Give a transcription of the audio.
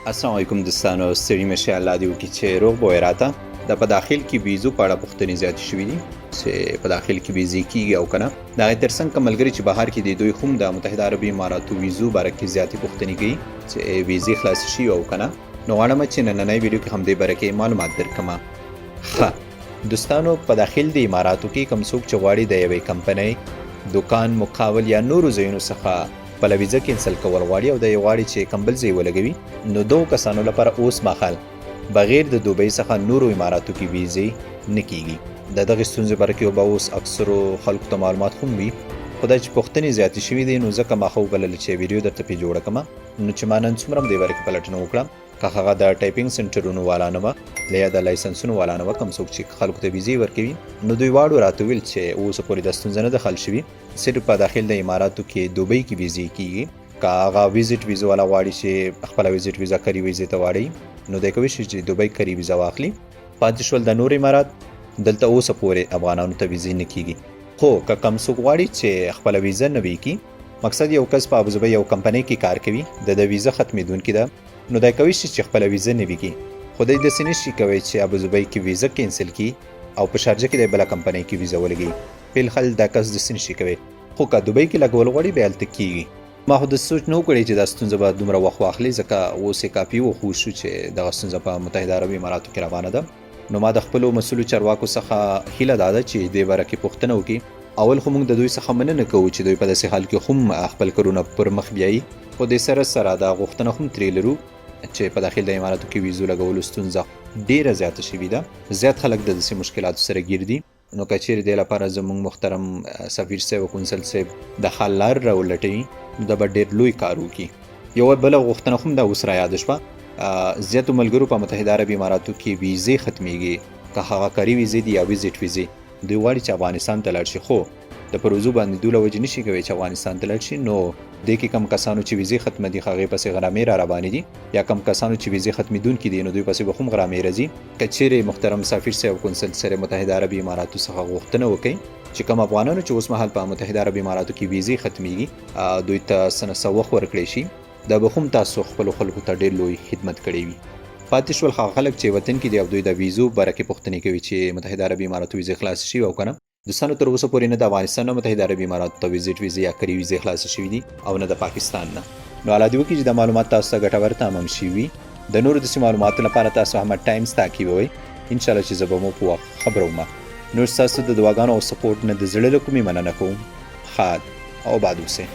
السلام علیکم دوستانو، ستړي مشه الله دې وکړي چې روغ به وئ راته. د په داخل کې ویزو په اړه پوښتنې زیاتې شوي دي چې په داخل کې ویزې کیږي او که نه. د هغې تر څنګ که ملګري چې بهر کې دي دوی هم د متحده عربي اماراتو ویزو باره کې زیاتې پوښتنې کوي چې ویزې خلاصې شي او که نه. نو غواړم چې نننۍ ویډیو کې همدې باره کې معلومات درکړمه. ښه دوستانو، په داخل د اماراتو کې کوم څوک چې غواړي د یوې کمپنۍ، دوکان، مقاول یا نورو ځایونو څخه خپله ویزه کینسل کول غواړي او د یې غواړي چې کوم بل ځای ولګوي، نو دغو کسانو لپاره اوس مهال بغیر د دوبۍ څخه نورو اماراتو کې ویزې نه کیږي. د دغې ستونزې باره کې به اوس اکثرو خلکو ته معلومات هم وي، خو دا چې پوښتنې زیاتې شوي دي نو ځکه ما ښه وبلله چې ویډیو درته پرې جوړه کړمه. نو چې ما نن څومره هم دې باره کې پلټنه وکړه، که هغه د ټایپینګ سنټرونو والا نه وه یا د لایسنسونو والا نه وه، کوم څوک چې خلکو ته ویزې ورکوي، نو دوی واړو راته ویل چې اوسه پورې دا ستونزه نه ده حل شوي، صرف په داخل د اماراتو کې دوبۍ کې ویزې کیږي. که هغه ویزټ ویزا والا غواړي چې خپله ویزټ ویزا کری ویزې ته واړوي، نو دی کولی شي چې دوبۍ کری ویزا واخلي. پاتې شول د نور امارات، دلته اوسه پورې افغانانو ته ویزې نه کیږي. خو که کوم څوک غواړي چې خپله ویزه نوې کړي، مقصد یو کس په ابوظبي یو کمپنۍ کې کار کوي، د ویزه ختمېدونکې ده، نو دی کولی شي چې خپله ویزه نوې کړي. خو دی داسې نشي کوی چې ابوظبي کې ویزه کینسل کړي او په شارجه کې دی بله کمپنۍ کې ویزه ولګوي. فلحال دا کس داسې نشي کوی. خو که دوبۍ کې لګول غواړي بیا هلته کیږي. ما خو د سوچ نه وکړی چې دا ستونزه به دومره وخت واخلي، ځکه اوس یې کافي وخوږ شو چې دغه ستونزه په متحده عربي اماراتو کې روانه ده. نو ما د خپلو مسؤلو چارواکو څخه هیله دا ده چې دې باره کې پوښتنه وکړي. اول خو موږ د دوی څخه مننه کوو چې دوی په داسې حال کې هم خپل کارونه پر مخ بیایي، خو دې سره سره دا غوښتنه هم ترې لرو چې په داخل د اماراتو کې ویزو لګولو ستونزه ډېره زیاته شوې ده. زیات خلک د داسې مشکلاتو سره ګیر دي. نو که چیرې دې لپاره زموږ محترم سفیر صاحب او قونسل صاحب د حل لار راولټوي، نو دا به ډېر لوی کار وکړي. یوه بله غوښتنه هم دا اوس را یاده شوه، زیاتو ملګرو په متحده عربي اماراتو کې ویزې ختمیږي، که هغه کاري ویزې دي یا ویزټ ویزې. دوی غواړي چې افغانستان ته لاړ شي، خو د پروژو باندې دوی له وجې نشي کوی چې افغانستان ته لاړ شي. نو دې کې کم کسانو چې ویزې ختمه دي هغې پسې غرامې را روانې دي، یا کم کسانو چې ویزې ختمېدونکي دي نو دوی پسې به هم غرامې راځي. که چیرې محترم سفیر صاحب قونسل سره متحده عربي اماراتو څخه غوښتنه وکړي چې کوم افغانانو چې اوس مهال په متحده عربي اماراتو کې ویزې ختمیږي دوی ته څه نه څه وخت ورکړی شي، دا به هم تاسو خپلو خلکو ته ډېر لوی خدمت کړی وي. پاتې شول هغه خلک چې وطن کې دي او دوی د ویزو باره کې پوښتنې کوي چې متحده عربي اماراتو ویزې خلاصې شي او که نه. دوستانو، تر اوسه پورې نه د افغانستان نه متحده عربي اماراتو ته ویزټ ویزې یا کری ویزې خلاصې شوي دي او نه د پاکستان نه. نو الله دې وکړي چې دا معلومات تاسو ته ګټور تمام شي وي. د نورو داسې معلوماتو لپاره تاسو احمد ټایمز تعقیب وئ، انشاءالله چې زه به مو په وخت خبرومه. نور ستاسو د دعاګانو او سپورټ نه د زړه له کومې مننه کوم. ښاد او باد اوسئ.